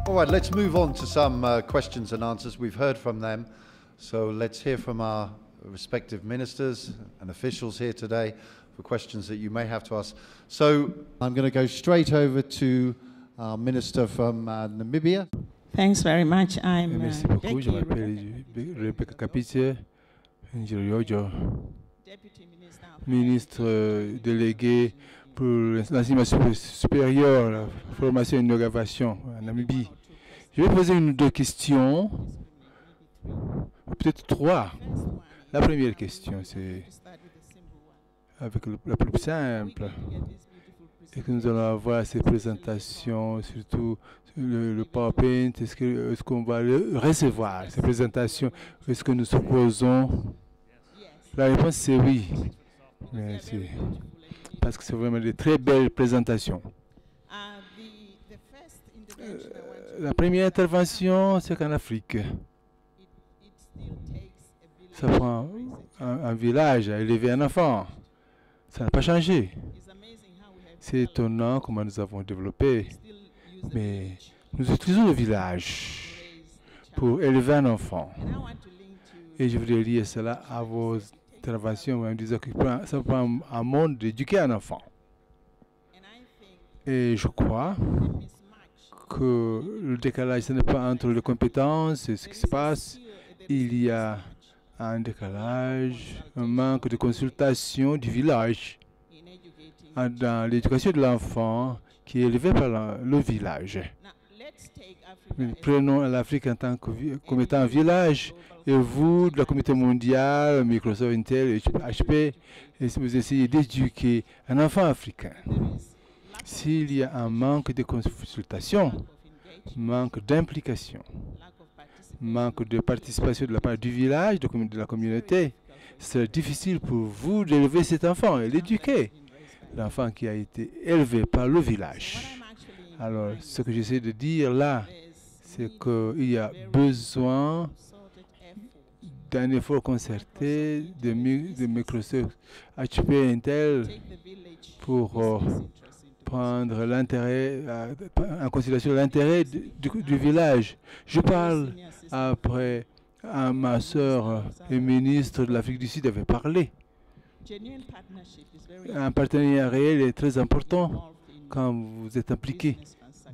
All right, let's move on to some questions and answers. We've heard from them, so let's hear from our respective ministers and officials here today for questions that you may have to ask. So I'm going to go straight over to our minister from Namibia. Thanks very much. I'm Merci beaucoup. Je Becky m'appelle Rebecca Kapitié, Njiriojo, Deputy Minister of ministre délégué pour l'enseignement supérieur, la formation et l'innovation en Namibie. Je vais poser une ou deux questions, peut-être trois. La première question, c'est avec la plus simple. Et que nous allons avoir ces présentations, surtout le PowerPoint. Est-ce qu'on va recevoir ces présentations? Est-ce que nous supposons? La réponse c'est oui. Mais parce que c'est vraiment de très belles présentations. La première intervention, c'est qu'en Afrique, ça prend un village à élever un enfant. Ça n'a pas changé. C'est étonnant comment nous avons développé, mais nous utilisons le village pour élever un enfant. Et je voudrais lier cela à vos interventions en disant que ça prend un monde d'éduquer un enfant. Et je crois que le décalage, ce n'est pas entre les compétences et ce qui se passe. Il y a un décalage, un manque de consultation du village dans l'éducation de l'enfant qui est élevé par le village. Prenons l'Afrique comme étant un village, et vous, de la communauté mondiale, Microsoft, Intel, HP, et vous essayez d'éduquer un enfant africain. S'il y a un manque de consultation, manque d'implication, manque de participation de la part du village, de la communauté, c'est difficile pour vous d'élever cet enfant et l'éduquer. L'enfant qui a été élevé par le village. Alors, ce que j'essaie de dire là, c'est qu'il y a besoin d'un effort concerté de Microsoft, HP, Intel pour prendre l'intérêt, en considération l'intérêt du village. Je parle après ma sœur et ministre de l'Afrique du Sud avait parlé. Un partenariat réel est très important quand vous êtes impliqué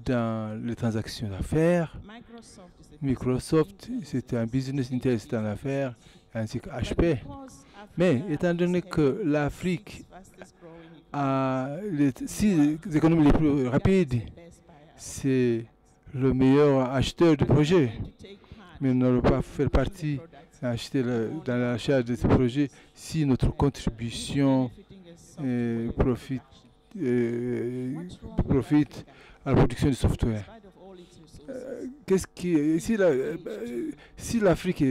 dans les transactions d'affaires. Microsoft, c'est un business, Intel, c'est une affaire, ainsi que HP. Mais étant donné que l'Afrique a les 6 économies les plus rapides, c'est le meilleur acheteur de projets. Mais nous n'allons pas faire partie dans l'achat de ces projets si notre contribution profite à la production du software. Si l'Afrique,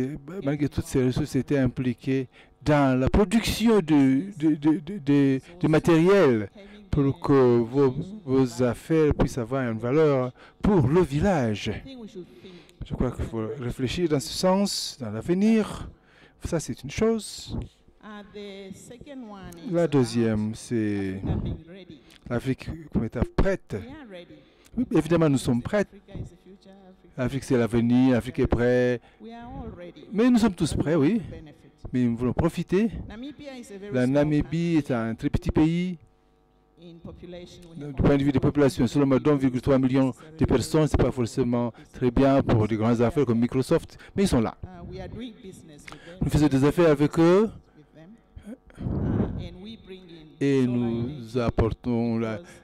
malgré toutes ses ressources, était impliquée dans la production de matériel pour que vos affaires puissent avoir une valeur pour le village, je crois qu'il faut réfléchir dans ce sens, dans l'avenir. Ça, c'est une chose. La deuxième, c'est l'Afrique comme étant prête. Oui, évidemment, nous sommes prêts. L'Afrique, c'est l'avenir. L'Afrique est prête. Mais nous sommes tous prêts, oui. Mais nous voulons profiter. La Namibie est un très petit pays. Du point de vue des populations, seulement 1,3 million de personnes, ce n'est pas forcément très bien pour des grandes affaires comme Microsoft, mais ils sont là. Nous faisons des affaires avec eux et nous apportons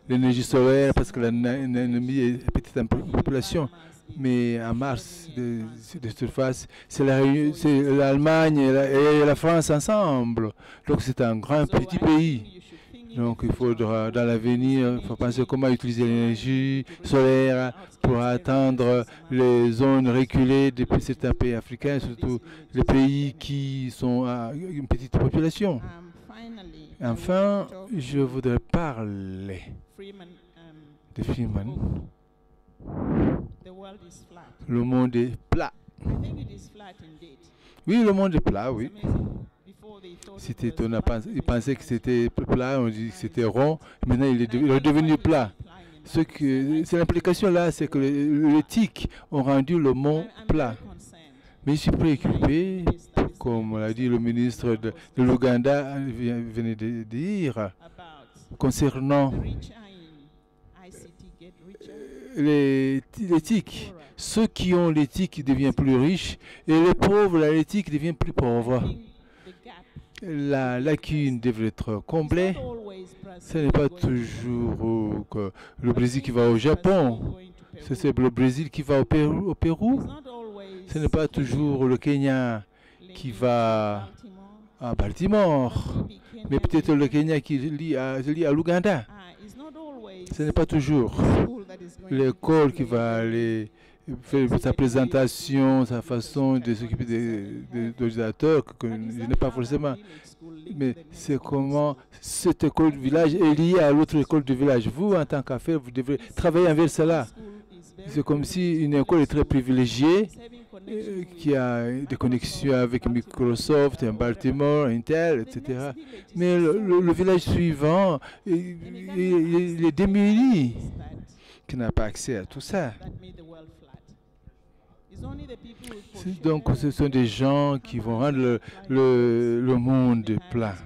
l'énergie solaire parce que la Namibie est petite en population. Mais en mars de surface, c'est l'Allemagne et la France ensemble. Donc c'est un grand petit pays. Donc il faudra, dans l'avenir, il faut penser comment utiliser l'énergie solaire pour atteindre les zones reculées de certains pays africains, surtout les pays qui sont à une petite population. Enfin, je voudrais parler de Freeman. Le monde est plat. Oui, le monde est plat, oui. Ils pensaient que c'était plat, on dit que c'était rond. Maintenant, il est devenu plat. C'est l'implication là, c'est que les TIC ont rendu le monde plat. Mais je suis préoccupé, comme l'a dit le ministre de l'Ouganda venait de dire, concernant les TIC. Ceux qui ont les TIC deviennent plus riches et les pauvres, les TIC deviennent plus pauvres. La lacune devrait être comblée. Ce n'est pas toujours que le Brésil qui va au Japon. C'est le Brésil qui va au Pérou. Ce n'est pas toujours le Kenya qui va à Baltimore. Mais peut-être le Kenya qui lie à l'Ouganda. Ce n'est pas toujours l'école qui va aller faire sa présentation, sa façon de s'occuper des ordinateurs, que je n'ai pas forcément. Mais c'est comment cette école du village est liée à l'autre école du village. Vous, en tant qu'affaire, vous devrez travailler envers cela. C'est comme si une école est très privilégiée, qui a des connexions avec Microsoft, Baltimore, Intel, etc. Mais le village suivant, il est démuni, qui n'a pas accès à tout ça. Donc, ce sont des gens qui vont rendre le monde plat.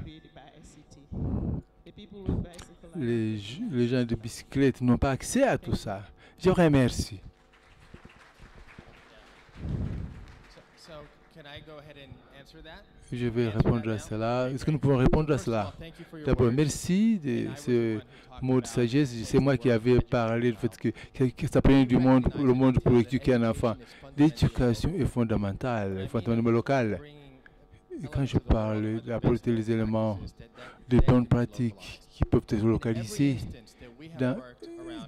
Les gens de bicyclette n'ont pas accès à tout ça. Je vous remercie. Je vais répondre à cela. Est-ce que nous pouvons répondre à cela? D'abord, merci de ce mot de sagesse. C'est moi qui avais parlé du fait que ça prenait du monde, le monde pour éduquer un enfant. L'éducation est fondamentale, fondamentalement locale. Et quand je parle d'apporter les éléments de bonnes pratiques qui peuvent être localisés,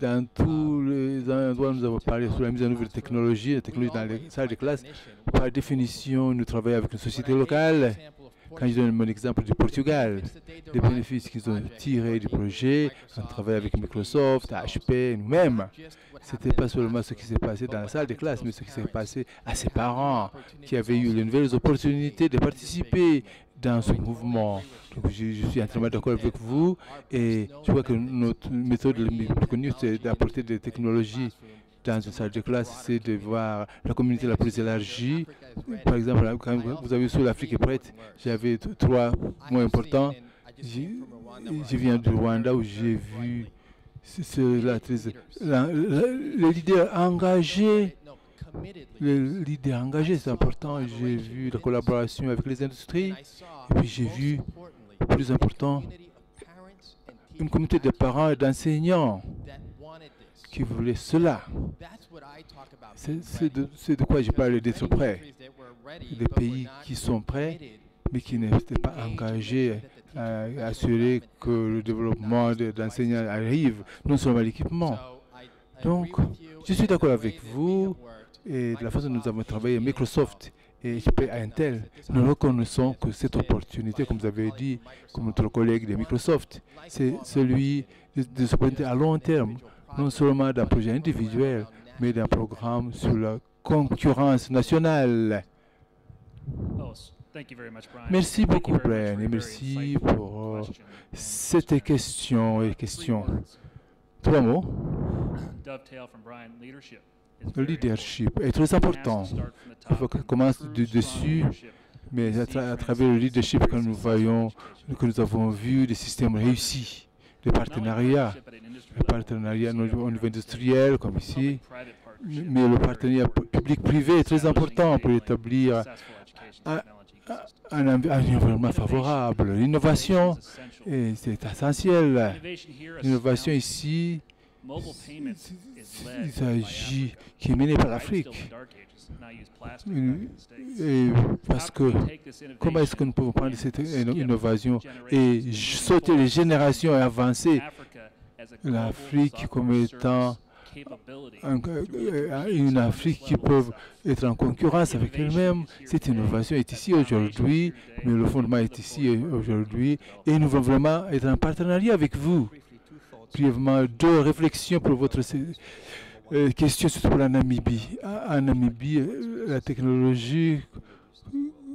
dans tous les endroits où nous avons parlé sur la mise en œuvre de technologies, dans les salles de classe, par définition, nous travaillons avec une société locale. Quand je donne mon exemple du Portugal, les bénéfices qu'ils ont tirés du projet, on travaille avec Microsoft, HP, nous-mêmes. Ce n'était pas seulement ce qui s'est passé dans la salle de classe, mais ce qui s'est passé à ses parents, qui avaient eu les nouvelles opportunités de participer dans ce mouvement. Donc, je suis entièrement d'accord avec vous et je crois que notre méthode la connue, c'est d'apporter des technologies dans une salle de classe, c'est de voir la communauté la plus élargie. Par exemple, quand vous avez vu l'Afrique est prête, j'avais 3 mots importants. Je viens du Rwanda où j'ai vu les leaders engagés. Les leaders engagés, c'est important. J'ai vu la collaboration avec les industries. Et puis j'ai vu, plus important, une communauté de parents et d'enseignants qui voulaient cela. C'est de quoi je parlais d'être prêts. Des pays qui sont prêts, mais qui n'étaient pas engagés à assurer que le développement d'enseignants arrive, non seulement l'équipement. Donc, je suis d'accord avec vous et de la façon dont nous avons travaillé Microsoft et HP à Intel. Nous reconnaissons que cette opportunité, comme vous avez dit, comme notre collègue de Microsoft, c'est celui de se présenter à long terme, non seulement d'un projet individuel, mais d'un programme sur la concurrence nationale. Merci beaucoup, Brian, et merci pour cette question et questions. 3 mots. Le leadership est très important. Il faut qu'on commence du dessus, mais à travers le leadership que nous voyons, que nous avons vu des systèmes réussis, des partenariats au niveau industriel, comme ici, mais le partenariat public-privé est très important pour établir un environnement favorable. L'innovation, c'est essentiel. L'innovation ici, il s'agit qui est mené par l'Afrique. Parce que comment est-ce que nous pouvons prendre cette innovation et sauter les générations et avancer l'Afrique comme étant une Afrique qui peut être en concurrence avec elle-même. Cette innovation est ici aujourd'hui, mais le fondement est ici aujourd'hui et nous voulons vraiment être en partenariat avec vous. Brièvement, 2 réflexions pour votre question, surtout pour la Namibie. En Namibie, la technologie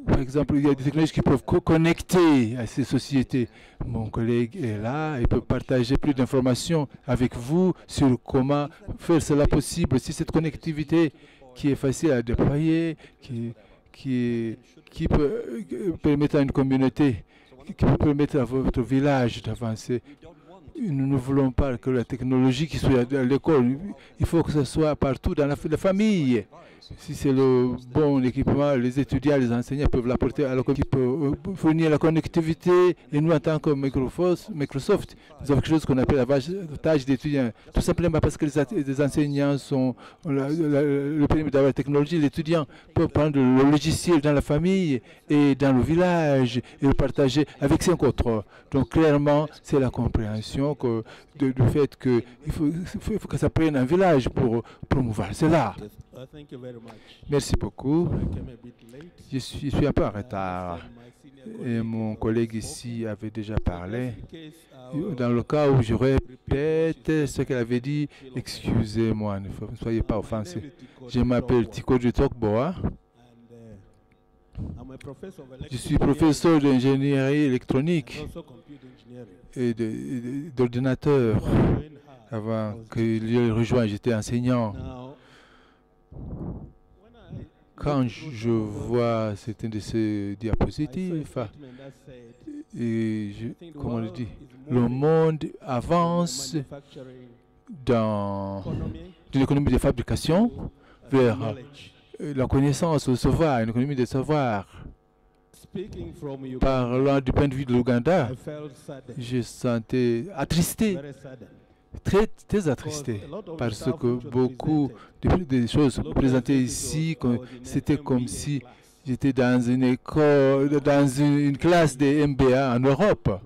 Par exemple, il y a des technologies qui peuvent connecter à ces sociétés. Mon collègue est là, il peut partager plus d'informations avec vous sur comment faire cela possible. Si cette connectivité qui est facile à déployer, qui peut permettre à une communauté, qui peut permettre à votre village d'avancer. Nous ne voulons pas que la technologie qui soit à l'école, il faut que ce soit partout dans la famille. Si c'est le bon équipement, les étudiants, les enseignants peuvent l'apporter à l'école qui peut fournir la connectivité. Et nous, en tant que Microsoft, nous avons quelque chose qu'on appelle l'avantage d'étudiants. Tout simplement parce que les enseignants sont le permis d'avoir la technologie. L'étudiant peut prendre le logiciel dans la famille et dans le village et le partager avec 5 autres. Donc, clairement, c'est la compréhension du fait qu'il faut que ça prenne un village pour promouvoir cela. Merci beaucoup. Je suis un peu en retard. Et mon collègue ici avait déjà parlé. Dans le cas où je répète ce qu'elle avait dit, excusez-moi, ne soyez pas offensés. Je m'appelle Tiko Tokboa. Je suis professeur d'ingénierie électronique et d'ordinateur. Avant qu'il y rejoigne, j'étais enseignant. Quand je vois certaines de ces diapositives, comment on dit, le monde avance dans l'économie de fabrication vers la connaissance, le savoir, une économie de savoir. Parlant du point de vue de l'Ouganda, je sentais attristé. Très attristé, parce que beaucoup de choses présentées ici, c'était comme si j'étais dans une école, dans une classe de MBA en Europe.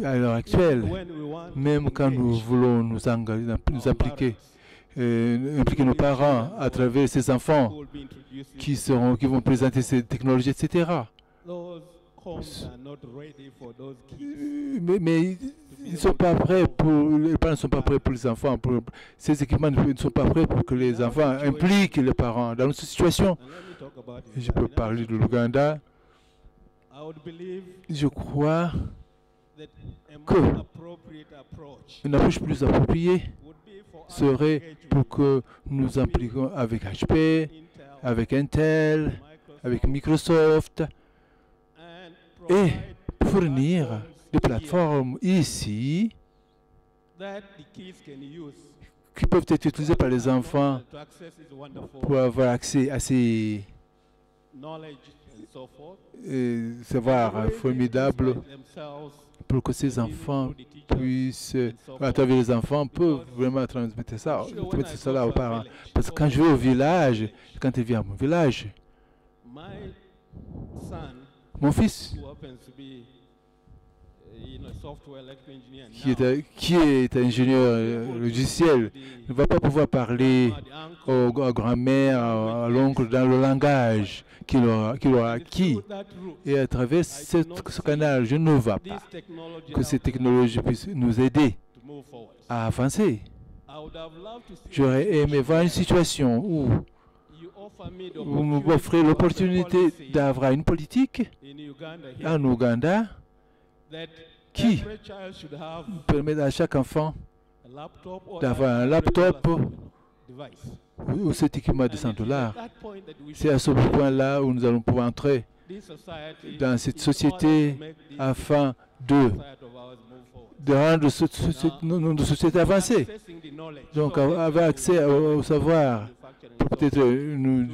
À l'heure actuelle, même quand nous voulons nous impliquer, impliquer nos parents à travers ces enfants qui vont présenter ces technologies, etc. Mais ils ne sont pas prêts les parents ne sont pas prêts pour les enfants. Ces équipements ne sont pas prêts pour que les enfants impliquent les parents dans notre situation. Je peux parler de l'Ouganda. Je crois qu'une approche plus appropriée serait pour que nous impliquions avec HP, avec Intel, avec Microsoft et fournir des plateformes ici qui peuvent être utilisées par les enfants pour avoir accès à ces savoirs formidables, pour que ces enfants puissent, à travers les enfants, peuvent vraiment transmettre cela aux parents. Parce que quand je vais au village, quand il vient à mon village, mon fils, qui est ingénieur logiciel, ne va pas pouvoir parler à grand-mère, à l'oncle dans le langage qu'il aura acquis. Et à travers ce canal, je ne vois pas que ces technologies puissent nous aider à avancer. J'aurais aimé voir une situation où vous m'offrez l'opportunité d'avoir une politique en Ouganda qui permet à chaque enfant d'avoir un laptop ou cet équipement de $100. C'est à ce point-là où nous allons pouvoir entrer dans cette société afin de rendre notre société avancée. Donc, avoir accès au savoir, peut-être nous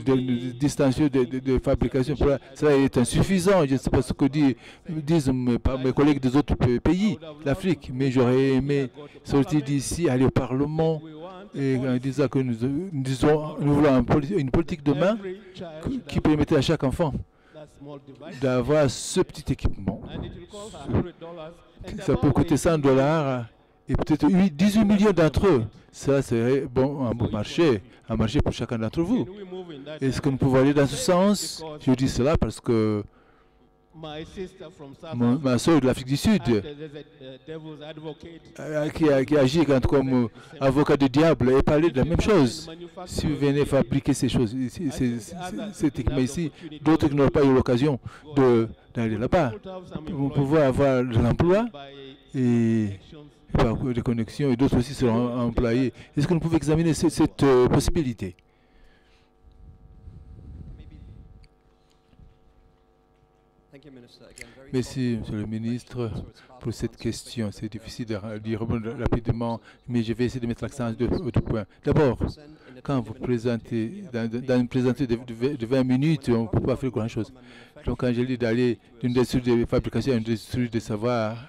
distancier de fabrication, cela est insuffisant. Je ne sais pas ce que disent mes collègues des autres pays, l'Afrique, mais j'aurais aimé sortir d'ici, aller au Parlement, et en disant que nous voulons une politique demain qui permettait à chaque enfant d'avoir ce petit équipement. Ça peut coûter $100 et peut-être 18 millions d'entre eux. Ça serait un bon marché, un marché pour chacun d'entre vous. Est-ce que nous pouvons aller dans ce sens? Je dis cela parce que ma soeur de l'Afrique du Sud, qui agit comme avocat du diable et parler de la même chose. Si vous venez fabriquer ces choses, ces techniques ici, d'autres qui n'auront pas eu l'occasion d'aller là-bas, vont pouvoir avoir de l'emploi et des connexions, et d'autres aussi seront employés. Est-ce que nous pouvons examiner cette possibilité? Merci, Monsieur le ministre, pour cette question. C'est difficile d'y répondre rapidement, mais je vais essayer de mettre l'accent sur deux points. D'abord, quand vous présentez, dans une présentation de 20 minutes, on ne peut pas faire grand-chose. Donc, quand je dis d'aller d'une industrie de fabrication à une industrie de savoir,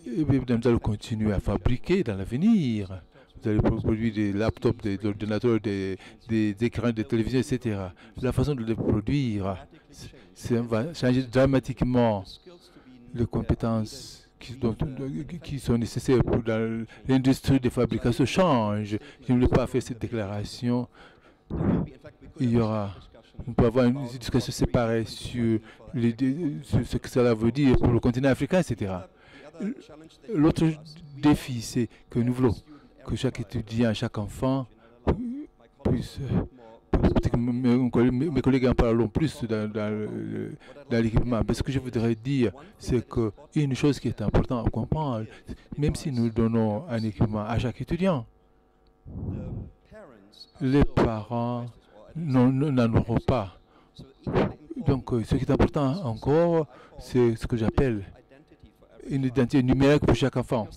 nous allons continuer à fabriquer dans l'avenir. Vous allez produire des laptops, des ordinateurs, des écrans de télévision, etc. La façon de les produire, ça va changer dramatiquement les compétences qui sont nécessaires pour l'industrie de fabrication change. Je ne veux pas faire cette déclaration. On peut avoir une discussion séparée sur ce que cela veut dire pour le continent africain, etc. L'autre défi, c'est que nous voulons que chaque étudiant, chaque enfant puisse... Mes collègues en parleront plus dans l'équipement. Mais ce que je voudrais dire, c'est qu'une chose qui est importante à comprendre, même si nous donnons un équipement à chaque étudiant, les parents n'en auront pas. Donc, ce qui est important encore, c'est ce que j'appelle une identité numérique pour chaque enfant.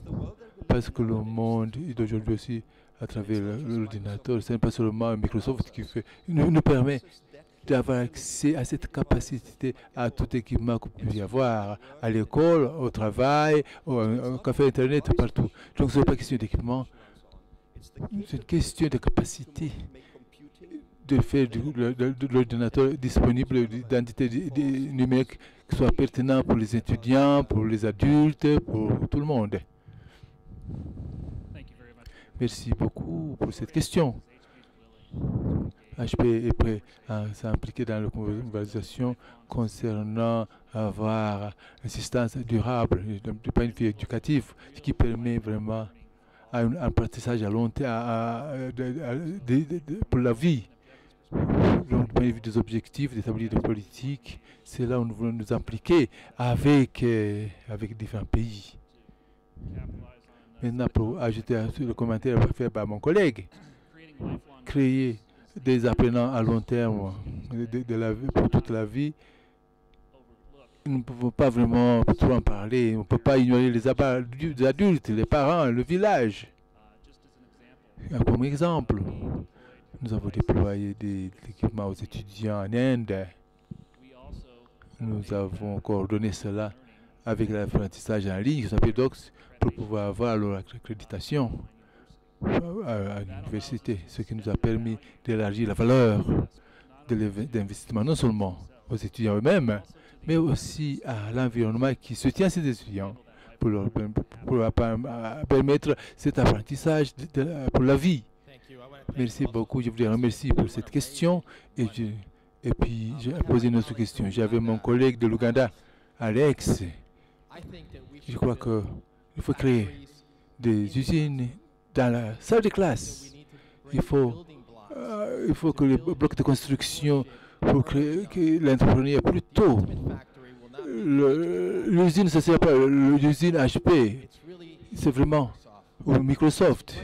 Parce que le monde d'aujourd'hui aussi, à travers l'ordinateur, ce n'est pas seulement Microsoft qui nous permet d'avoir accès à cette capacité à tout équipement qu'on peut y avoir, à l'école, au travail, au café Internet, partout. Donc, ce n'est pas une question d'équipement, c'est une question de capacité de faire de l'ordinateur disponible, d'identité numérique qui soit pertinent pour les étudiants, pour les adultes, pour tout le monde. Merci beaucoup pour cette question. HP est prêt à s'impliquer dans la conversation concernant avoir une assistance durable du point de vue éducatif, ce qui permet vraiment un apprentissage à long terme pour la vie. Donc, du point de vue des objectifs, d'établir des politiques, c'est là où nous voulons nous impliquer avec différents pays. Maintenant, pour ajouter sur le commentaire fait par mon collègue, créer des apprenants à long terme pour toute la vie, nous ne pouvons pas vraiment trop en parler. On ne peut pas ignorer les adultes, les parents, le village. Comme exemple, nous avons déployé des équipements aux étudiants en Inde. Nous avons coordonné cela avec l'apprentissage en ligne, qui s'appelle DOCS, pour pouvoir avoir leur accréditation à l'université, ce qui nous a permis d'élargir la valeur de l'investissement, non seulement aux étudiants eux-mêmes, mais aussi à l'environnement qui soutient ces étudiants pour leur permettre cet apprentissage pour la vie. Merci beaucoup. Je voulais remercier pour cette question et puis j'ai posé une autre question. J'avais mon collègue de l'Ouganda, Alex. Je crois qu'il faut créer des usines dans la salle de classe. Il faut que les blocs de construction, pour créer l'entrepreneur plus tôt. L'usine, ce ne sera pas l'usine HP, c'est vraiment Microsoft.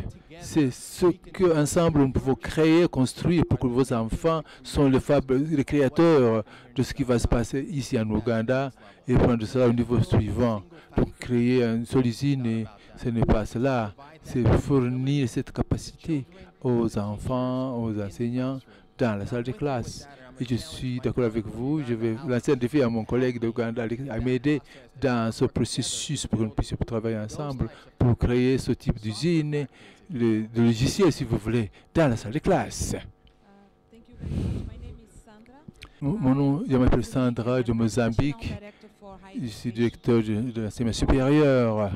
C'est ce qu'ensemble nous pouvons créer, construire pour que vos enfants sont les créateurs de ce qui va se passer ici en Ouganda et prendre cela au niveau suivant. Donc créer une seule usine, ce n'est pas cela, c'est fournir cette capacité aux enfants, aux enseignants dans la salle de classe. Et je suis d'accord avec vous, je vais lancer un défi à mon collègue d'Ouganda à m'aider dans ce processus pour que nous puissions travailler ensemble pour créer ce type d'usine, de logiciel si vous voulez, dans la salle de classe. Mon nom, je m'appelle Sandra de Mozambique. Je suis directeur de l'enseignement supérieur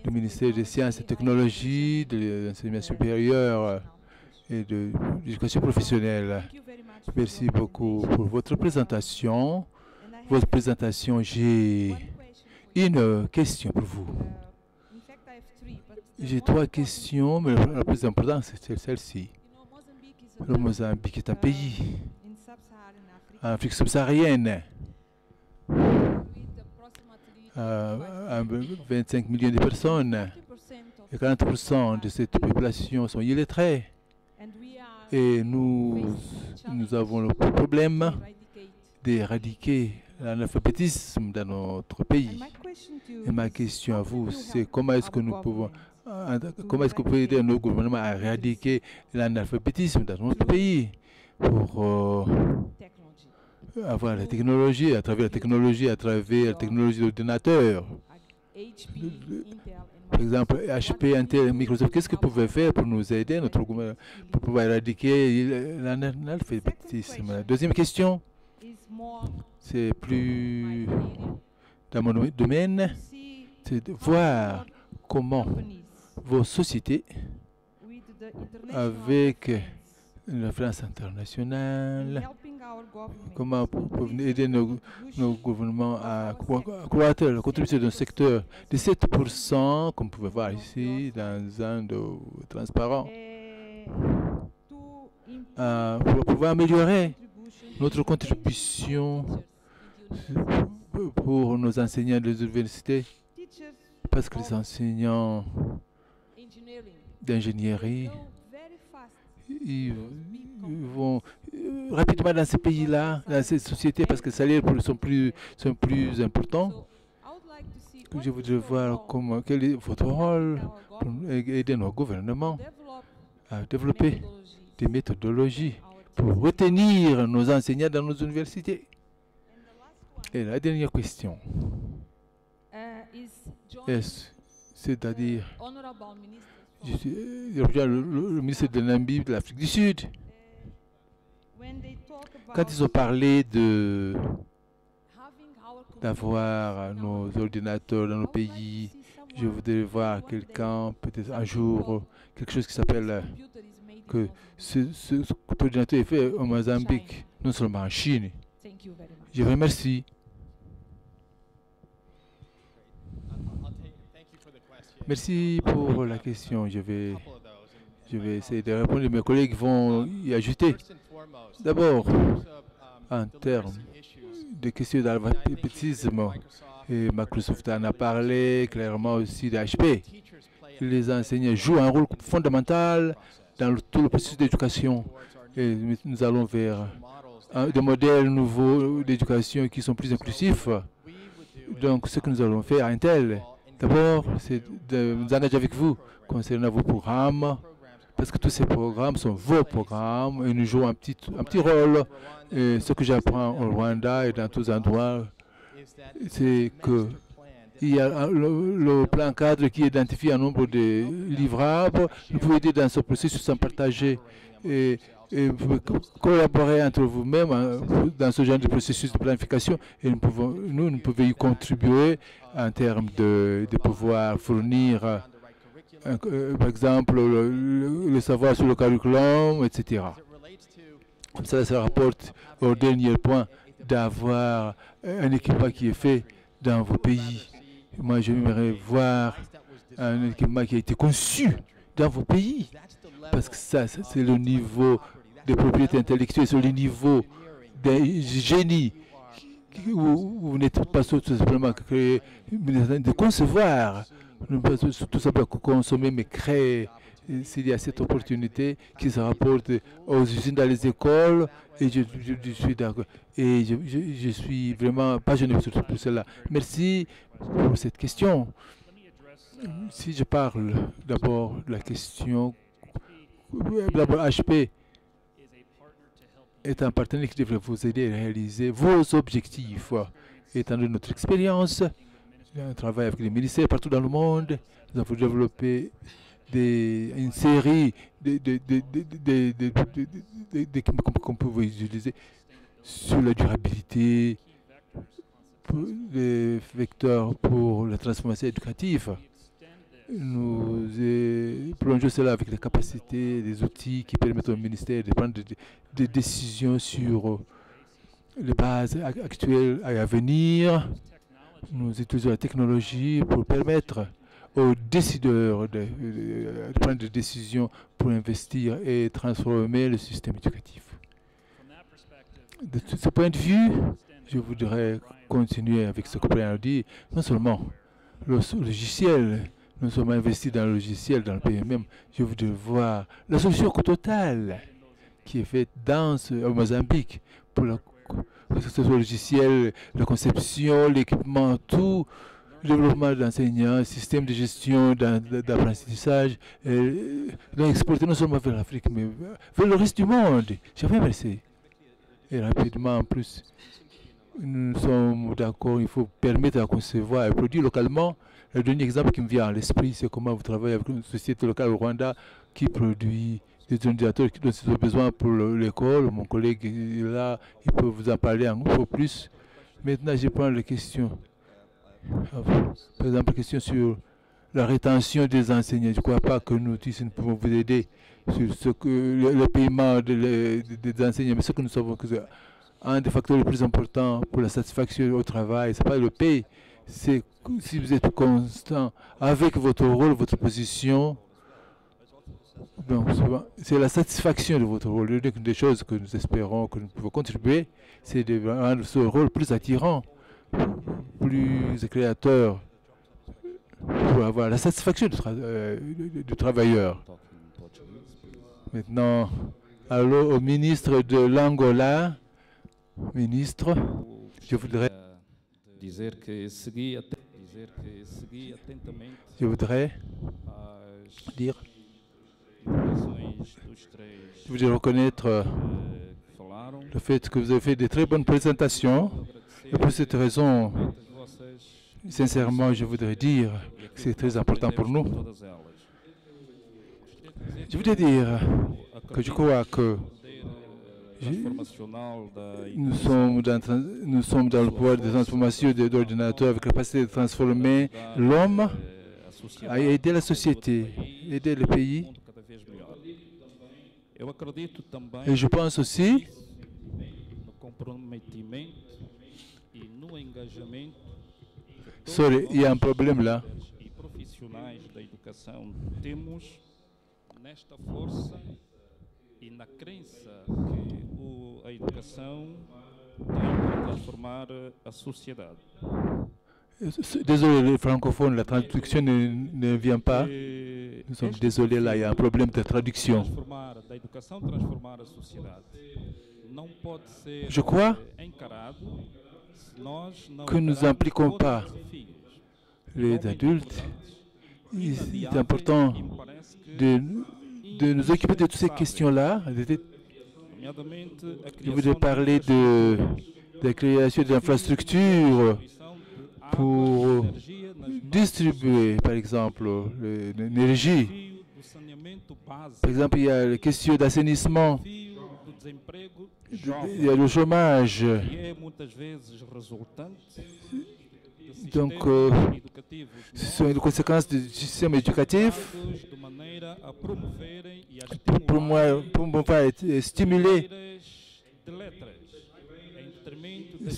du ministère des Sciences et Technologies, de l'enseignement supérieur et de l'éducation professionnelle. Merci beaucoup pour votre présentation votre présentation. J'ai une question pour vous. J'ai 3 questions, mais la plus importante, c'est celle-ci. Le Mozambique est un pays en Afrique subsaharienne, 25 millions de personnes, et 40% de cette population sont illettrés. Et nous avons le problème d'éradiquer l'analphabétisme dans notre pays. Et ma question à vous, c'est comment est-ce que nous pouvons, comment est-ce que vous pouvez aider nos gouvernements à éradiquer l'analphabétisme dans notre pays pour avoir la technologie, à travers la technologie d'ordinateur. Par exemple, HP, Intel, Microsoft, qu'est-ce que vous pouvez faire pour nous aider, pour pouvoir éradiquer l'analphabétisme? Deuxième question, c'est plus dans mon domaine, c'est de voir comment vos sociétés, avec l'influence internationale, comment aider nos gouvernements à croître la contribution d'un secteur de 7%, comme vous pouvez voir ici, dans un de transparent, pour pouvoir améliorer notre contribution pour nos enseignants des universités, parce que les enseignants d'ingénierie, ils vont rapidement dans ces pays-là, dans ces sociétés, parce que les salaires sont plus importants. Je voudrais voir quel est votre rôle pour aider nos gouvernements à développer des méthodologies pour retenir nos enseignants dans nos universités. Et la dernière question, c'est-à-dire, je suis le ministre de Namibie de l'Afrique du Sud. Quand ils ont parlé d'avoir nos ordinateurs dans nos pays, je voudrais voir quelqu'un, peut-être un jour, quelque chose qui s'appelle que ce ordinateur est fait au Mozambique, non seulement en Chine. Je vous remercie. Merci pour la question. Je vais essayer de répondre. Mes collègues vont y ajouter. D'abord, en termes de questions d'alphabétisme, et Microsoft en a parlé clairement aussi d'HP. Les enseignants jouent un rôle fondamental dans tout le processus d'éducation. Et nous allons vers des modèles nouveaux d'éducation qui sont plus inclusifs. Donc, ce que nous allons faire à Intel, d'abord, c'est de nous engager avec vous concernant vos programmes, parce que tous ces programmes sont vos programmes et nous jouons un petit rôle. Et ce que j'apprends au Rwanda et dans tous les endroits, c'est qu'il y a le plan cadre qui identifie un nombre de livrables. Vous pouvez aider dans ce processus en partager et vous pouvez collaborer entre vous-même dans ce genre de processus de planification et nous pouvons y contribuer en termes de pouvoir fournir, par exemple, le savoir sur le curriculum, etc. Comme ça rapporte au dernier point d'avoir un équipement qui est fait dans vos pays. Moi, j'aimerais voir un équipement qui a été conçu dans vos pays, parce que ça c'est le niveau de propriété intellectuelle, c'est le niveau de génie où vous n'êtes pas tout simplement créé, de concevoir, pas tout simplement consommer, mais créer. S'il y a cette opportunité qui se rapporte aux usines dans les écoles, et je suis d'accord. Et je suis vraiment passionné pour cela. Merci pour cette question. Si je parle d'abord de la question, d'abord HP est un partenaire qui devrait vous aider à réaliser vos objectifs. Étant donné notre expérience, on travaille avec les ministères partout dans le monde, nous avons développé une série qu'on peut utiliser sur la durabilité, les vecteurs pour la transformation éducative. Nous prolongeons cela avec les capacités, des outils qui permettent au ministère de prendre des décisions sur les bases actuelles et à venir. Nous utilisons la technologie pour permettre aux décideurs de prendre des décisions pour investir et transformer le système éducatif. De ce point de vue, je voudrais continuer avec ce que Brian a dit. Non seulement le logiciel, nous sommes investis dans le logiciel, dans le pays même. Je voudrais voir la solution totale qui est faite au Mozambique pour que ce soit le logiciel, la conception, l'équipement, tout, le développement d'enseignants, le système de gestion d'apprentissage, exporter non seulement vers l'Afrique, mais vers le reste du monde. Jamais versé. Et rapidement, en plus, nous sommes d'accord, il faut permettre à concevoir et produire localement. Le dernier exemple qui me vient à l'esprit, c'est comment vous travaillez avec une société locale au Rwanda qui produit des ordinateurs dont ils ont besoin pour l'école. Mon collègue est là, il peut vous en parler un peu plus. Maintenant, je prends les questions. Par exemple, la question sur la rétention des enseignants. Je ne crois pas que nous, ici, nous pouvons vous aider sur ce que, le paiement des enseignants. Mais ce que nous savons que c'est un des facteurs les plus importants pour la satisfaction au travail, ce n'est pas le paye, c'est si vous êtes constant avec votre rôle, votre position. Donc, c'est la satisfaction de votre rôle. L'une des choses que nous espérons que nous pouvons contribuer, c'est de rendre ce rôle plus attirant, plus créateur, pour avoir la satisfaction du travailleur. Maintenant, alors au ministre de l'Angola, ministre, je voudrais dire, je voudrais reconnaître le fait que vous avez fait de très bonnes présentations. Et pour cette raison, sincèrement, je voudrais dire que c'est très important pour nous. Je voudrais dire que je crois que nous sommes dans le pouvoir de transformation d'ordinateurs avec la capacité de transformer l'homme à aider la société, aider le pays. Et je pense aussi il y a un problème là. Nesta força e na crença que a educação tem para transformar a sociedade. Désolé, les francophones, la traduction ne vient pas. Nous sommes désolés, là, il y a un problème de traduction. Je crois que nous n'impliquons pas les adultes. Il est important de nous occuper de toutes ces questions-là. Je voudrais parler de la création d'infrastructures pour distribuer, par exemple, l'énergie. Par exemple, il y a la question d'assainissement, il y a le chômage. Donc, ce sont les conséquences du système éducatif. Pour moi, stimuler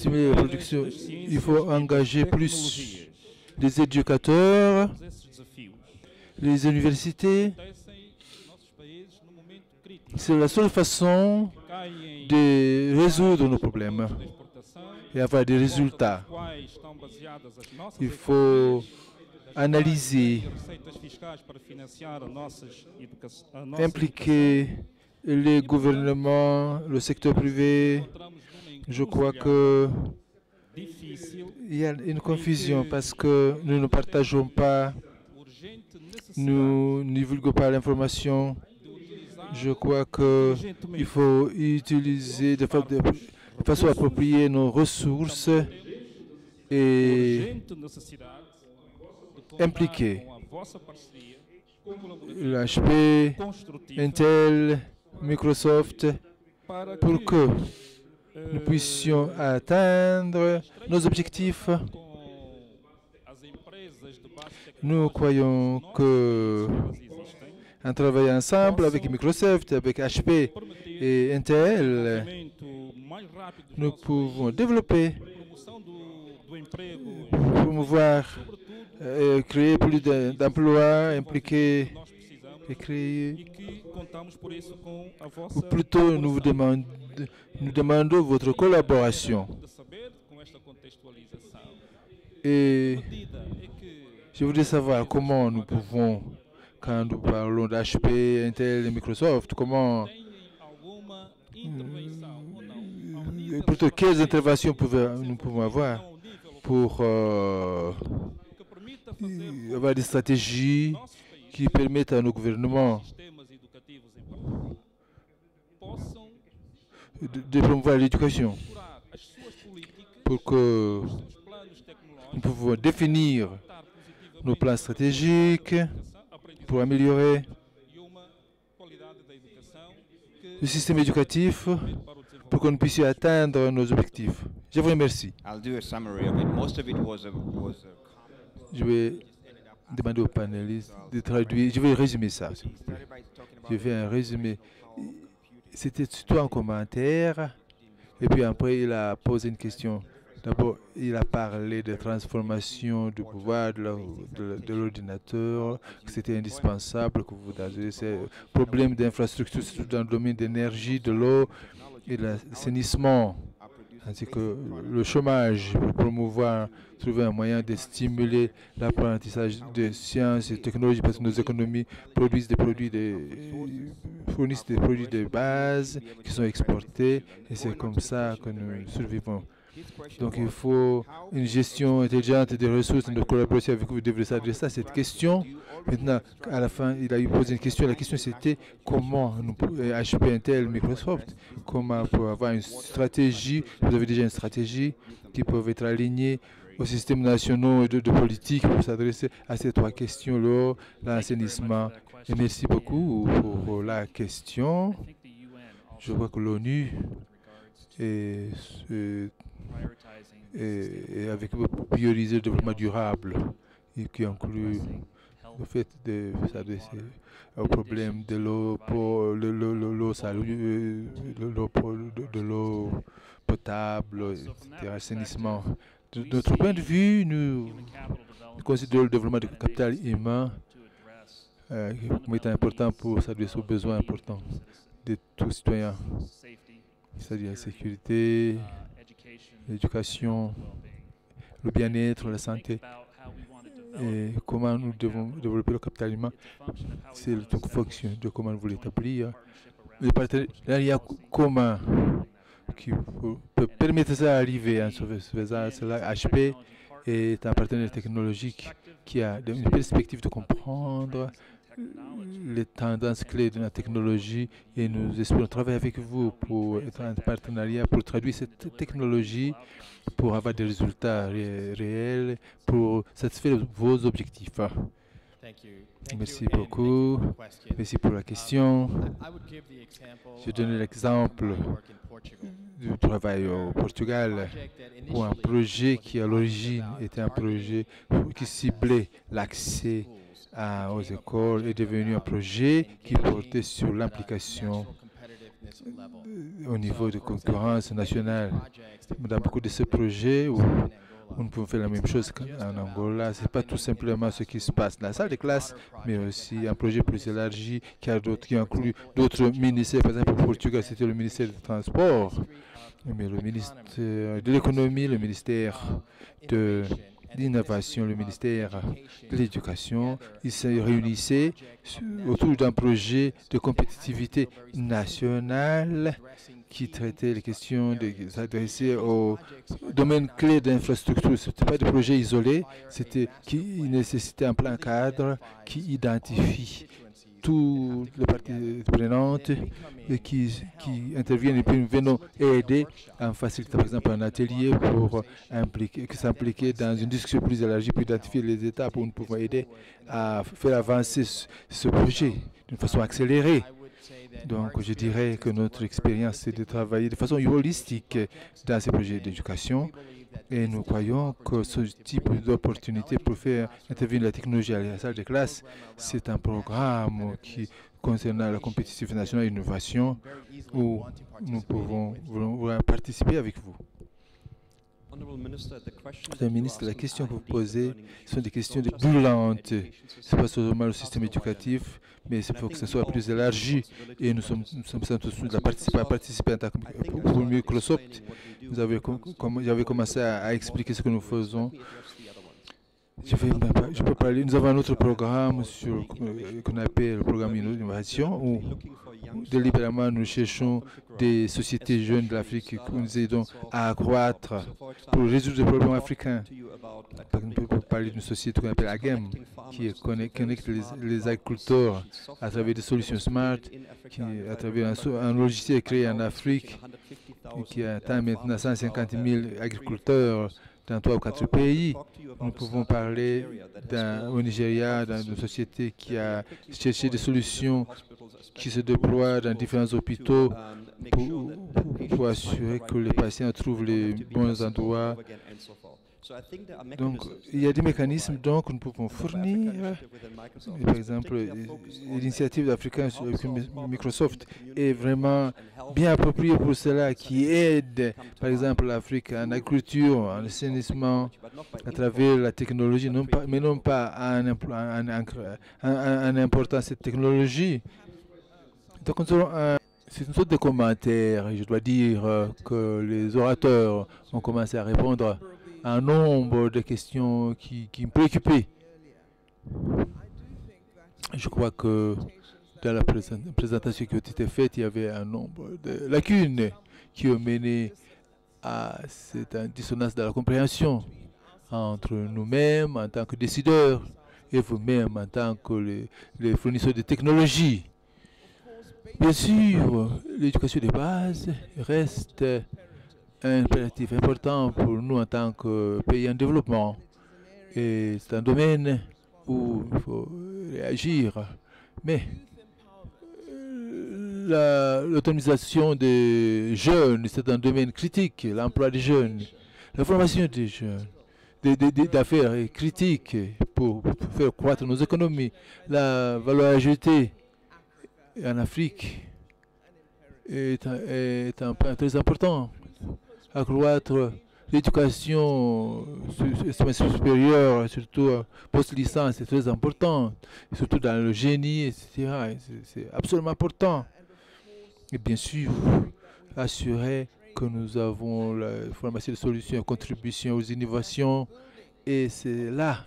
la production, il faut engager plus les éducateurs, les universités. C'est la seule façon de résoudre nos problèmes et avoir des résultats. Il faut analyser, impliquer les gouvernements, le secteur privé. Je crois qu'il y a une confusion parce que nous ne partageons pas, nous ne divulguons pas l'information. Je crois qu'il faut utiliser de façon appropriée nos ressources et impliquer l'HP, Intel, Microsoft pour que nous puissions atteindre nos objectifs. Nous croyons que en travaillant ensemble avec Microsoft, avec HP et Intel, nous pouvons développer, promouvoir, créer plus d'emplois, impliquer et créer. Ou plutôt, nous demandons votre collaboration. Et je voudrais savoir comment nous pouvons, quand nous parlons d'HP, Intel et Microsoft, comment, plutôt quelles interventions nous pouvons avoir pour avoir des stratégies qui permettent à nos gouvernements de promouvoir l'éducation, pour que nous pouvons définir nos plans stratégiques pour améliorer le système éducatif pour que nous puissions atteindre nos objectifs. Je vous remercie. Je vais demander aux panélistes de traduire. Je vais résumer ça. Je fais un résumé. C'était surtout un commentaire. Et puis après, il a posé une question. D'abord, il a parlé de transformation du pouvoir de l'ordinateur, que c'était indispensable, que vous avez ces problèmes d'infrastructure, surtout dans le domaine d'énergie, de l'eau et de l'assainissement, ainsi que le chômage, pour promouvoir, trouver un moyen de stimuler l'apprentissage de sciences et technologies, parce que nos économies fournissent des produits de base qui sont exportés, et c'est comme ça que nous survivons. Donc il faut une gestion intelligente des ressources, de collaboration avec vous, vous devrez s'adresser à cette question. Maintenant, à la fin, il a eu posé une question. La question c'était comment nous, HP, Intel, Microsoft, comment pour avoir une stratégie, vous avez déjà une stratégie qui peut être alignée aux systèmes nationaux de politique pour s'adresser à ces trois questions, l'eau, l'assainissement. Et merci beaucoup pour la question. Je vois que l'ONU et avec prioriser le développement durable et qui inclut le fait de s'adresser au problème de l'eau de l'eau potable, etc., assainissement. De notre point de vue, nous considérons le développement du capital humain comme étant important pour s'adresser aux besoins importants de tous citoyens, c'est-à-dire la sécurité, l'éducation, le bien-être, la santé. Et comment nous devons développer le capital humain, c'est le fonction de comment vous l'établir. Le partenariat commun qui peut permettre ça d'arriver en faisant cela. HP est un partenaire technologique qui a une perspective de comprendre les tendances clés de la technologie et nous espérons travailler avec vous pour être en partenariat pour traduire cette technologie pour avoir des résultats réels pour satisfaire vos objectifs. Merci beaucoup. Merci pour la question. Je donne l'exemple du travail au Portugal pour un projet qui à l'origine était un projet qui ciblait l'accès aux écoles est devenu un projet qui portait sur l'implication au niveau de concurrence nationale. Dans beaucoup de ces projets où nous pouvons faire la même chose qu'en Angola, ce n'est pas tout simplement ce qui se passe dans la salle de classe, mais aussi un projet plus élargi qui inclut d'autres ministères. Par exemple, au Portugal, c'était le ministère des Transports, mais le ministère de l'Économie, le ministère de l'innovation, le ministère de l'Éducation, ils se réunissaient autour d'un projet de compétitivité nationale qui traitait les questions de s'adresser aux domaines clés d'infrastructure. Ce n'était pas des projets isolés, c'était qui nécessitait un plan cadre qui identifie toutes les parties prenantes et qui interviennent et puis nous venons aider en facilitant par exemple un atelier pour s'impliquer dans une discussion plus élargie pour identifier les étapes où nous pouvons aider à faire avancer ce projet d'une façon accélérée. Donc je dirais que notre expérience c'est de travailler de façon holistique dans ces projets d'éducation. Et nous croyons que ce type d'opportunité pour faire intervenir la technologie à la salle de classe, c'est un programme qui concernant la compétitivité nationale et l'innovation, où nous voulons participer avec vous. Madame la ministre, les questions que vous posez sont des questions brûlantes. Ce n'est pas seulement le système éducatif, mais il faut que ce soit plus élargi. Et nous sommes tous à participer en tant que pour Microsoft. Vous avez commencé à expliquer ce que nous faisons. Je peux parler. Nous avons un autre programme qu'on appelle le programme d'innovation, où délibérément nous cherchons des sociétés jeunes de l'Afrique que nous aidons à accroître pour résoudre les problèmes africains. On peut parler d'une société qu'on appelle AGEM, qui connecte les agriculteurs à travers des solutions smart, à travers un logiciel créé en Afrique, qui atteint maintenant 150 000 agriculteurs dans 3 ou 4 pays. Nous pouvons parler au Nigeria, d'une société qui a cherché des solutions qui se déploient dans différents hôpitaux pour assurer que les patients trouvent les bons endroits. Donc, il y a des mécanismes que nous pouvons fournir. Par exemple, l'initiative africaine avec Microsoft est vraiment bien appropriée pour cela, qui aide, par exemple, l'Afrique en agriculture, en assainissement, à travers la technologie, mais non pas en important cette technologie. Donc, c'est une sorte de commentaire. Je dois dire que les orateurs ont commencé à répondre à un nombre de questions qui me préoccupaient. Je crois que dans la présentation qui a été faite, il y avait un nombre de lacunes qui ont mené à cette dissonance de la compréhension entre nous-mêmes en tant que décideurs et vous-même en tant que les fournisseurs de technologies. Bien sûr, l'éducation de base reste un impératif important pour nous en tant que pays en développement. Et c'est un domaine où il faut réagir. Mais l'autonomisation des jeunes, c'est un domaine critique, l'emploi des jeunes, la formation des jeunes, d'affaires est critique pour faire croître nos économies. La valeur ajoutée en Afrique est un point très important. Accroître l'éducation supérieure, surtout post-licence, c'est très important, surtout dans le génie, etc. C'est absolument important. Et bien sûr, assurer que nous avons la formation de solutions et contribution aux innovations. Et c'est là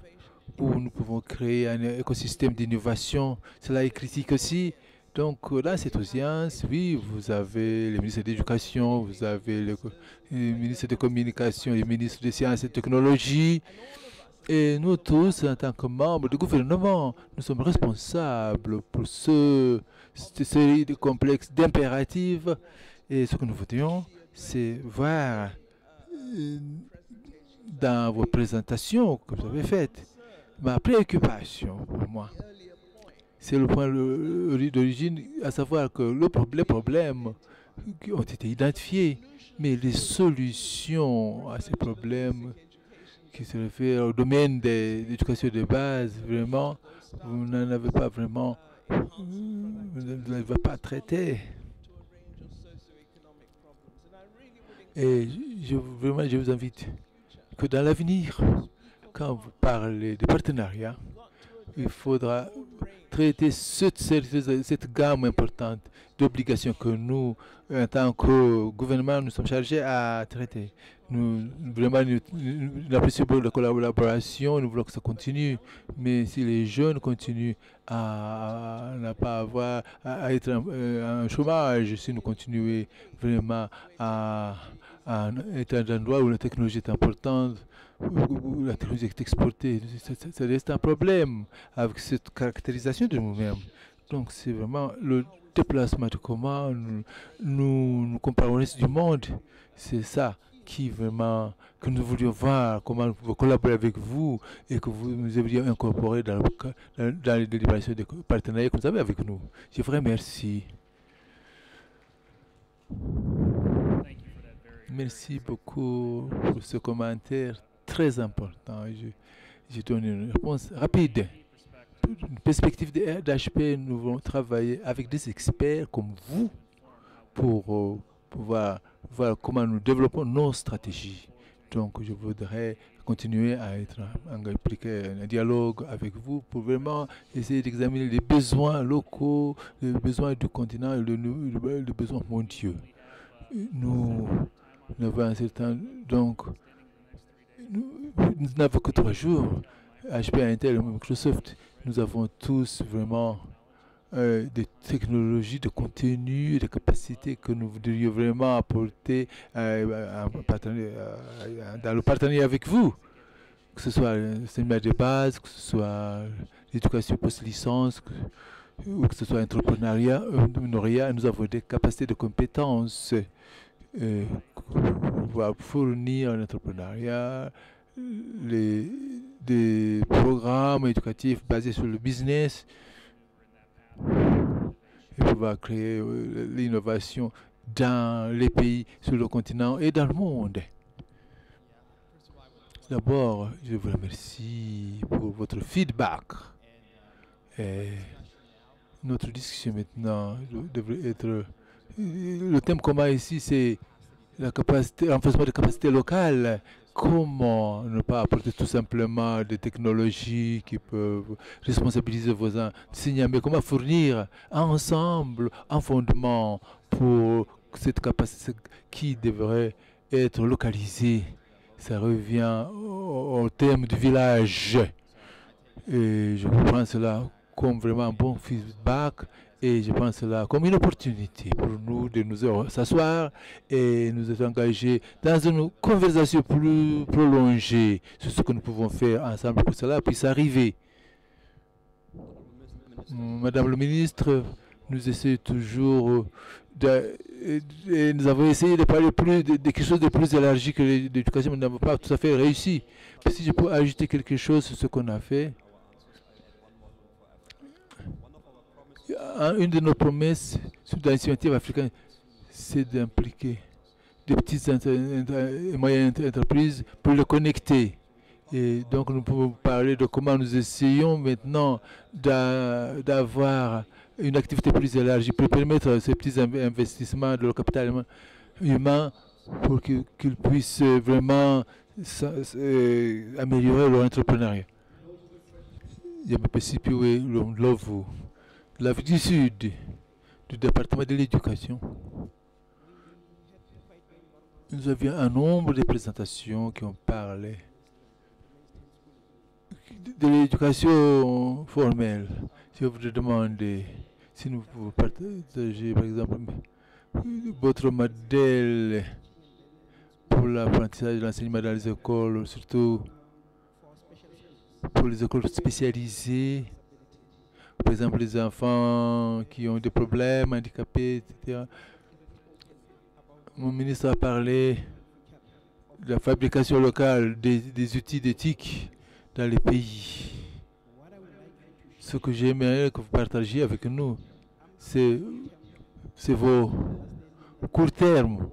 où nous pouvons créer un écosystème d'innovation. Cela est critique aussi. Donc, dans cette audience, oui, vous avez les ministres de l'Éducation, vous avez les ministres de Communication, les ministres des Sciences et Technologies. Et nous tous, en tant que membres du gouvernement, nous sommes responsables pour cette série de complexes d'impératifs. Et ce que nous voudrions, c'est voir dans vos présentations que vous avez faites, ma préoccupation pour moi. C'est le point d'origine, à savoir que les problèmes ont été identifiés, mais les solutions à ces problèmes qui se réfèrent au domaine de l'éducation de base, vraiment, vous n'en avez pas vraiment, vous ne l'avez pas traité. Et je vous invite que dans l'avenir, quand vous parlez de partenariat, il faudra traiter cette gamme importante d'obligations que nous, en tant que gouvernement, nous sommes chargés à traiter. Nous apprécions beaucoup la collaboration, nous voulons que ça continue, mais si les jeunes continuent à ne pas avoir, à être en chômage, si nous continuons vraiment à être dans un endroit où la technologie est importante, où la technologie est exportée, ça reste un problème avec cette caractérisation de nous-mêmes. Donc c'est vraiment le déplacement de comment nous comparons au reste du monde. C'est ça qui vraiment, que nous voulions voir, comment nous pouvons collaborer avec vous et que vous nous aimeriez incorporer dans les délibérations de partenariat que vous avez avec nous. Je vous remercie. Merci beaucoup pour ce commentaire très important. Je donne une réponse rapide une perspective d'HP, nous voulons travailler avec des experts comme vous pour pouvoir voir comment nous développons nos stratégies. Donc, je voudrais continuer à être impliqué un dialogue avec vous pour vraiment essayer d'examiner les besoins locaux, les besoins du continent et les besoins mondiaux. Nous avons un certain... Donc, nous n'avons que 3 jours. HP, Intel et Microsoft, nous avons tous vraiment des technologies, de contenu, des capacités que nous voudrions vraiment apporter dans le partenariat avec vous. Que ce soit le séminaire de base, que ce soit l'éducation post-licence, ou que ce soit l'entrepreneuriat, nous avons des capacités de compétences pour fournir l'entrepreneuriat, des programmes éducatifs basés sur le business et pouvoir créer l'innovation dans les pays, sur le continent et dans le monde. D'abord, je vous remercie pour votre feedback. Et notre discussion maintenant devrait être... Le thème commun ici, c'est la capacité, renforcement des capacités locales. Comment ne pas apporter tout simplement des technologies qui peuvent responsabiliser vos enseignants, mais comment fournir ensemble un fondement pour cette capacité qui devrait être localisée. Ça revient au thème du village. Et je prends cela comme vraiment un bon feedback et je pense cela comme une opportunité pour nous de nous s'asseoir et nous être engagés dans une conversation plus prolongée sur ce que nous pouvons faire ensemble pour que cela puisse arriver. Madame le ministre, nous essayons toujours nous avons essayé de parler de quelque chose de plus élargi que l'éducation, mais nous n'avons pas tout à fait réussi. Si je peux ajouter quelque chose sur ce qu'on a fait. Une de nos promesses dans l'initiative africaine, c'est d'impliquer des petites et moyennes entreprises pour les connecter. Et donc, nous pouvons parler de comment nous essayons maintenant d'avoir une activité plus élargie pour permettre ces petits investissements de le capital humain pour qu'ils puissent vraiment améliorer leur entrepreneuriat. Il y a la ville du Sud, du département de l'éducation. Nous avions un nombre de présentations qui ont parlé de l'éducation formelle. Je voudrais demander si nous pouvons partager, par exemple, votre modèle pour l'apprentissage de l'enseignement dans les écoles, surtout pour les écoles spécialisées. Par exemple, les enfants qui ont des problèmes, handicapés, etc. Mon ministre a parlé de la fabrication locale des outils d'éthique dans les pays. Ce que j'aimerais que vous partagiez avec nous, c'est vos courts termes.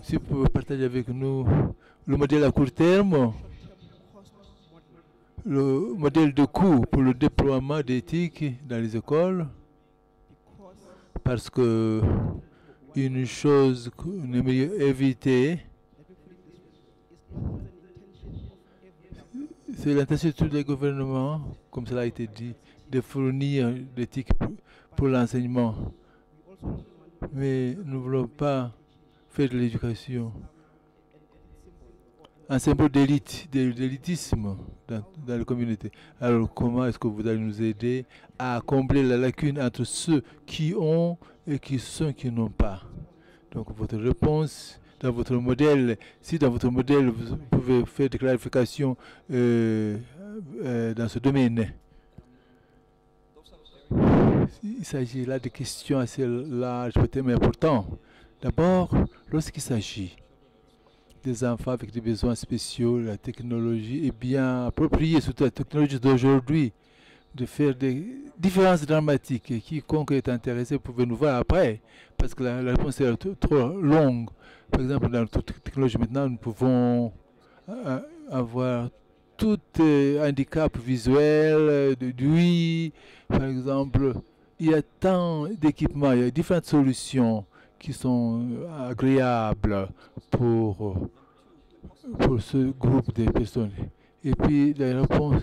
Si vous pouvez partager avec nous le modèle à court terme, le modèle de coût pour le déploiement d'éthique dans les écoles, parce que une chose qu'on aimerait éviter, c'est l'intention de tous les gouvernements, comme cela a été dit, de fournir l'éthique pour l'enseignement. Mais nous ne voulons pas faire de l'éducation un symbole d'élite, d'élitisme dans la communauté. Alors comment est-ce que vous allez nous aider à combler la lacune entre ceux qui ont et ceux qui n'ont pas? Donc votre réponse dans votre modèle, si dans votre modèle vous pouvez faire des clarifications dans ce domaine. Il s'agit là de questions assez larges, peut-être mais importantes. D'abord, lorsqu'il s'agit des enfants avec des besoins spéciaux, la technologie est bien appropriée, surtout la technologie d'aujourd'hui, de faire des différences dramatiques. Et quiconque est intéressé pouvait nous voir après, parce que la réponse est trop longue. Par exemple, dans notre technologie maintenant, nous pouvons avoir tout handicap visuel, d'ouïe, par exemple. Il y a tant d'équipements, il y a différentes solutions qui sont agréables pour ce groupe de personnes. Et puis, la réponse,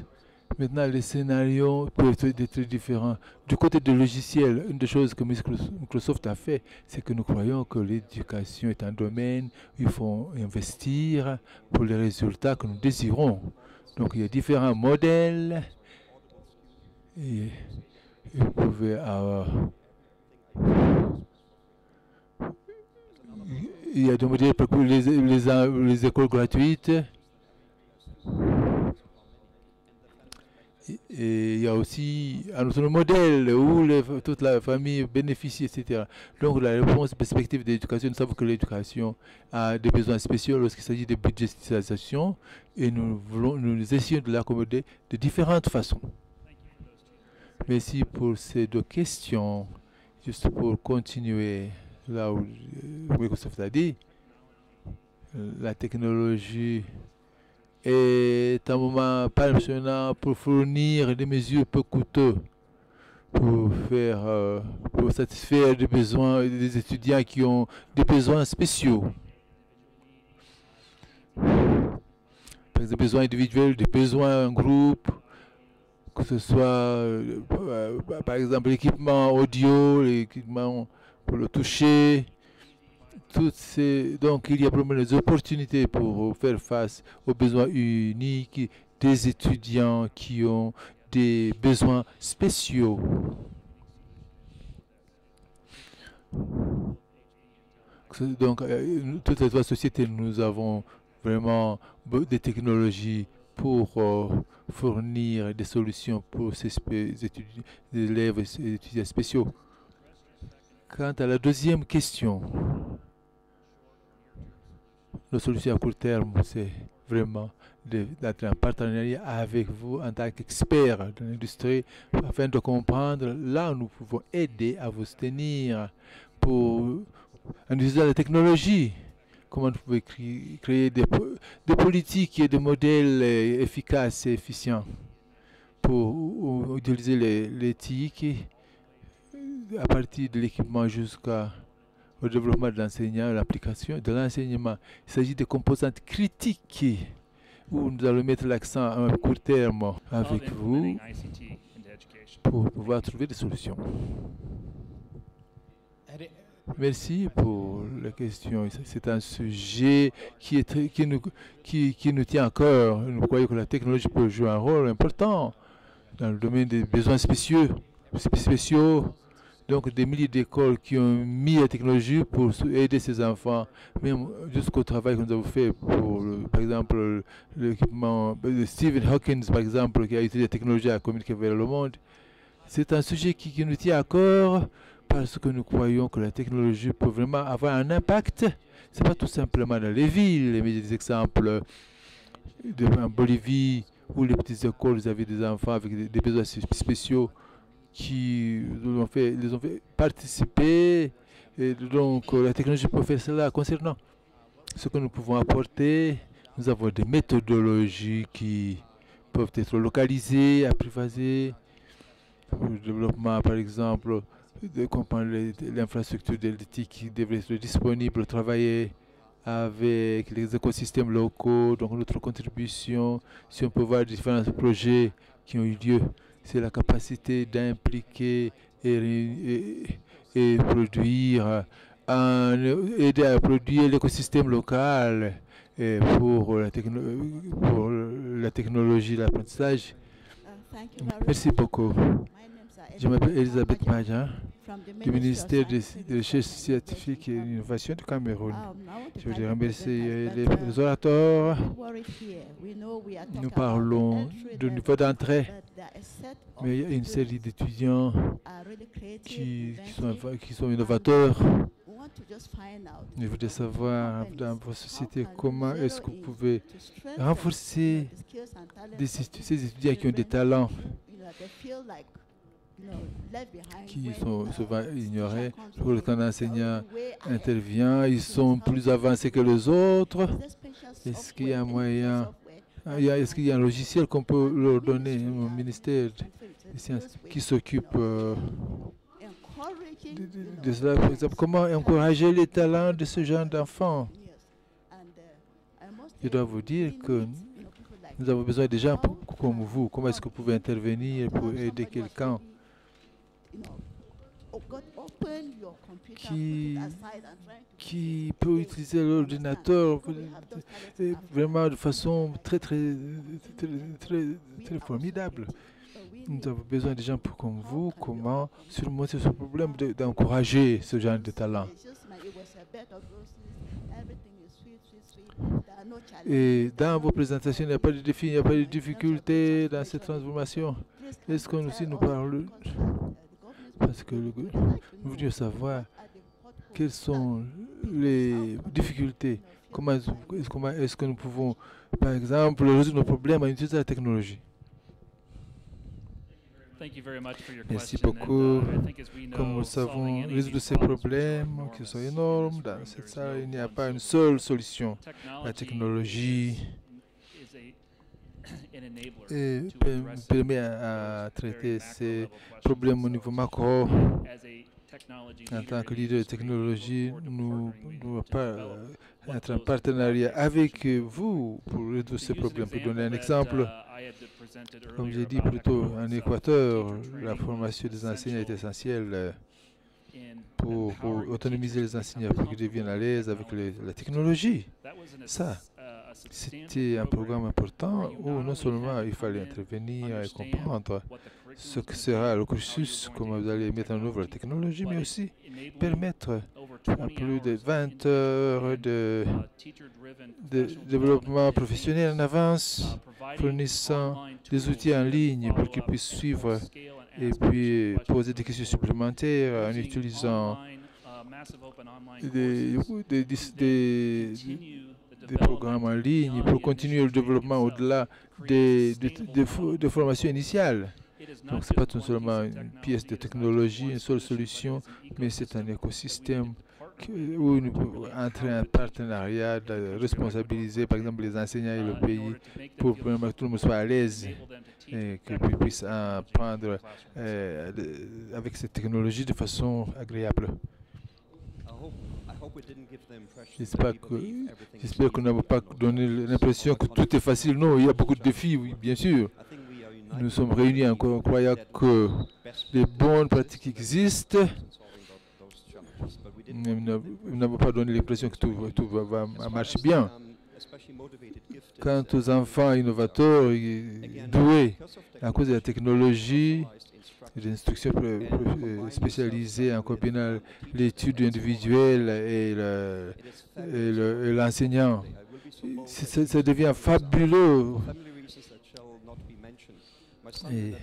maintenant, les scénarios peuvent être très différents. Du côté du logiciel, une des choses que Microsoft a fait, c'est que nous croyons que l'éducation est un domaine où il faut investir pour les résultats que nous désirons. Donc, il y a différents modèles. Et vous pouvez avoir... Il y a des modèles pour les écoles gratuites. Et il y a aussi un autre modèle où toute la famille bénéficie, etc. Donc la réponse perspective de l'éducation, nous savons que l'éducation a des besoins spéciaux lorsqu'il s'agit de budgétisation et nous essayons de l'accommoder de différentes façons. Merci pour ces deux questions. Juste pour continuer là où Microsoft a dit, la technologie est un moment passionnant pour fournir des mesures peu coûteuses pour satisfaire des besoins des étudiants qui ont des besoins spéciaux. Des besoins individuels, des besoins en groupe, que ce soit par exemple l'équipement audio, l'équipement pour le toucher. Donc il y a vraiment des opportunités pour faire face aux besoins uniques des étudiants qui ont des besoins spéciaux. Donc toutes les trois sociétés, nous avons vraiment des technologies pour fournir des solutions pour ces élèves et étudiants spéciaux. Quant à la deuxième question, nos solutions à court terme, c'est vraiment d'être en partenariat avec vous en tant qu'expert de l'industrie afin de comprendre là où nous pouvons aider à vous soutenir en utilisant la technologie. Comment vous pouvez créer des politiques et des modèles efficaces et efficients pour utiliser les TIC à partir de l'équipement jusqu'au développement de l'enseignant, l'application de l'enseignement. Il s'agit de composantes critiques où nous allons mettre l'accent à un court terme avec vous pour pouvoir trouver des solutions. Merci pour la question. C'est un sujet qui nous tient à cœur. Nous croyons que la technologie peut jouer un rôle important dans le domaine des besoins spéciaux. Donc, des milliers d'écoles qui ont mis la technologie pour aider ces enfants, même jusqu'au travail que nous avons fait pour, par exemple, l'équipement de Stephen Hawking, par exemple, qui a utilisé la technologie à communiquer vers le monde. C'est un sujet qui nous tient à cœur parce que nous croyons que la technologie peut vraiment avoir un impact. Ce n'est pas tout simplement dans les villes, mais des exemples en Bolivie où les petites écoles, vous avez des enfants avec des besoins spéciaux qui les ont fait participer. Et donc, la technologie peut faire cela. Concernant ce que nous pouvons apporter, nous avons des méthodologies qui peuvent être localisées, apprivoisées. Pour le développement, par exemple, de comprendre l'infrastructure d'éthique qui devrait être disponible, travailler avec les écosystèmes locaux. Donc, notre contribution, si on peut voir différents projets qui ont eu lieu, c'est la capacité d'impliquer et produire, aider à produire l'écosystème local pour la technologie, l'apprentissage. Merci beaucoup. Je m'appelle Elisabeth Maja, du ministère des Recherches scientifiques et de l'Innovation du Cameroun. Je voudrais remercier les orateurs. Nous parlons du niveau d'entrée, mais il y a une série d'étudiants qui sont innovateurs. Je voudrais savoir dans vos sociétés comment est-ce que vous pouvez renforcer ces étudiants qui ont des talents qui sont souvent ignorés. Quand un enseignant intervient, ils sont plus avancés que les autres. Est-ce qu'il y a moyen Est-ce qu'il y a un logiciel qu'on peut leur donner au ministère des Sciences qui s'occupe de cela? Par exemple, comment encourager les talents de ce genre d'enfants? Je dois vous dire que nous avons besoin de gens comme vous. Comment est-ce que vous pouvez intervenir pour aider quelqu'un qui peut utiliser l'ordinateur vraiment de façon très formidable? Nous avons besoin de gens comme vous. Comment surmonter ce problème d'encourager ce genre de talent? Et dans vos présentations, il n'y a pas de défi, il n'y a pas de difficulté dans cette transformation. Est-ce qu'on aussi nous parle? Parce que nous voulons savoir quelles sont les difficultés. Comment est-ce que nous pouvons, par exemple, résoudre nos problèmes en utilisant la technologie? Merci beaucoup. Comme nous savons, résoudre ces problèmes qui sont énormes dans cette salle, il n'y a pas une seule solution. La technologie permet à traiter ces problèmes au niveau macro. En tant que leader de technologie, nous être en partenariat avec vous pour résoudre ces problèmes. Pour donner un exemple, comme j'ai dit plus tôt, en Équateur, la formation des enseignants est essentielle pour autonomiser les enseignants, pour qu'ils deviennent à l'aise avec la technologie. Ça, c'était un programme important où non seulement il fallait intervenir et comprendre ce que sera le cursus, comment vous allez mettre en œuvre la technologie, mais aussi permettre à plus de 20 heures de développement professionnel en avance, fournissant des outils en ligne pour qu'ils puissent suivre et puis poser des questions supplémentaires en utilisant des programmes en ligne pour continuer le développement au-delà des formations initiales. Donc, ce n'est pas seulement une pièce de technologie, une seule solution, mais c'est un écosystème où nous pouvons entrer en partenariat, responsabiliser par exemple les enseignants et le pays pour que tout le monde soit à l'aise et qu'ils puissent apprendre avec cette technologie de façon agréable. J'espère qu'on n'a pas donné l'impression que tout est facile. Non, il y a beaucoup de défis, oui, bien sûr. Nous sommes réunis encore en croyant que les bonnes pratiques existent. Nous n'avons pas donné l'impression que tout va marcher bien. Quant aux enfants innovateurs et doués, à cause de la technologie, l'instruction spécialisée en combinant l'étude individuelle et l'enseignant, ça devient fabuleux. Et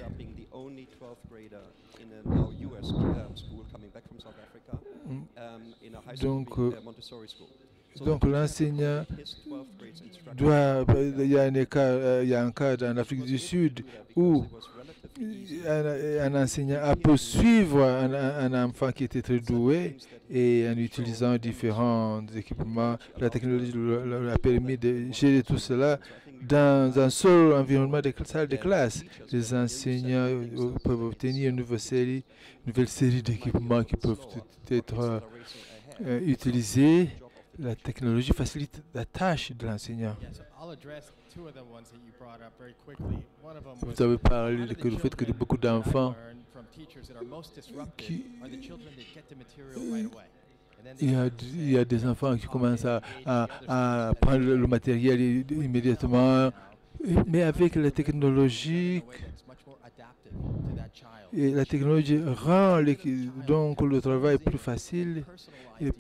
donc l'enseignant doit, il y a un cas en Afrique du Sud où un enseignant a pu suivre un enfant qui était très doué et en utilisant différents équipements, la technologie lui a permis de gérer tout cela dans un seul environnement de salle de classe. Les enseignants peuvent obtenir une nouvelle série d'équipements qui peuvent être utilisés. La technologie facilite la tâche de l'enseignant. Vous avez parlé du fait que beaucoup d'enfants il y a des enfants qui commencent à prendre le matériel immédiatement, mais avec la technologie, et la technologie rend donc le travail plus facile. Et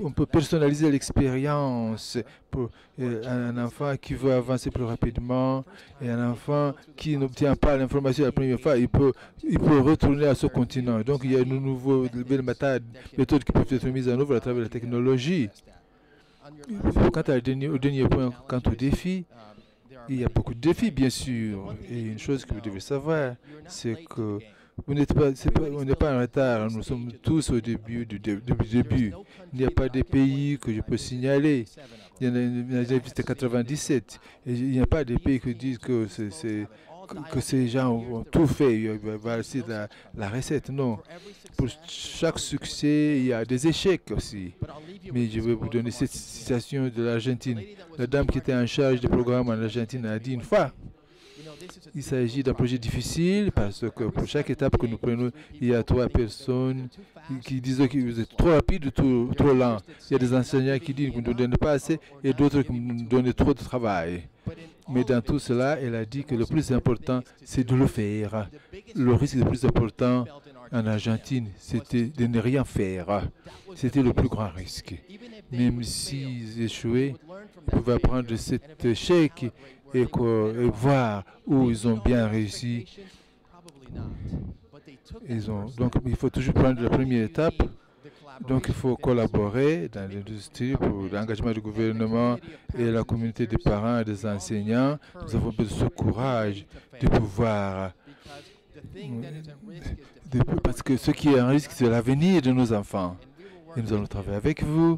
on peut personnaliser l'expérience pour un enfant qui veut avancer plus rapidement et un enfant qui n'obtient pas l'information la première fois, il peut retourner à ce continent. Donc il y a une nouvelle méthode qui peuvent être mises en œuvre à travers la technologie. Quant au dernier point, quant aux défis, il y a beaucoup de défis, bien sûr. Et une chose que vous devez savoir, c'est que on n'est pas en retard, nous sommes tous au début du début. Il n'y a pas de pays que je peux signaler. Il y en a déjà visité 97. Et il n'y a pas de pays qui disent que ces gens ont tout fait. Voici la recette. Non. Pour chaque succès, il y a des échecs aussi. Mais je vais vous donner cette citation de l'Argentine. La dame qui était en charge du programme en Argentine a dit une fois: il s'agit d'un projet difficile parce que pour chaque étape que nous prenons, il y a 3 personnes qui disent que vous êtes trop rapide ou trop lent. Il y a des enseignants qui disent que vous ne donnez pas assez et d'autres qui nous donnent trop de travail. Mais dans tout cela, elle a dit que le plus important, c'est de le faire. Le risque le plus important en Argentine, c'était de ne rien faire. C'était le plus grand risque. Même s'ils échouaient, ils pouvaient apprendre de cet échec et voir où ils ont bien réussi. Donc, il faut toujours prendre la première étape. Donc, il faut collaborer dans l'industrie pour l'engagement du gouvernement et la communauté des parents et des enseignants. Nous avons besoin de ce courage de pouvoir... Parce que ce qui est en risque, c'est l'avenir de nos enfants. Et nous allons travailler avec vous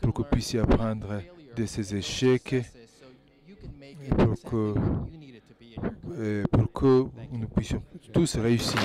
pour que vous puissiez apprendre de ces échecs et pour que nous puissions tous réussir.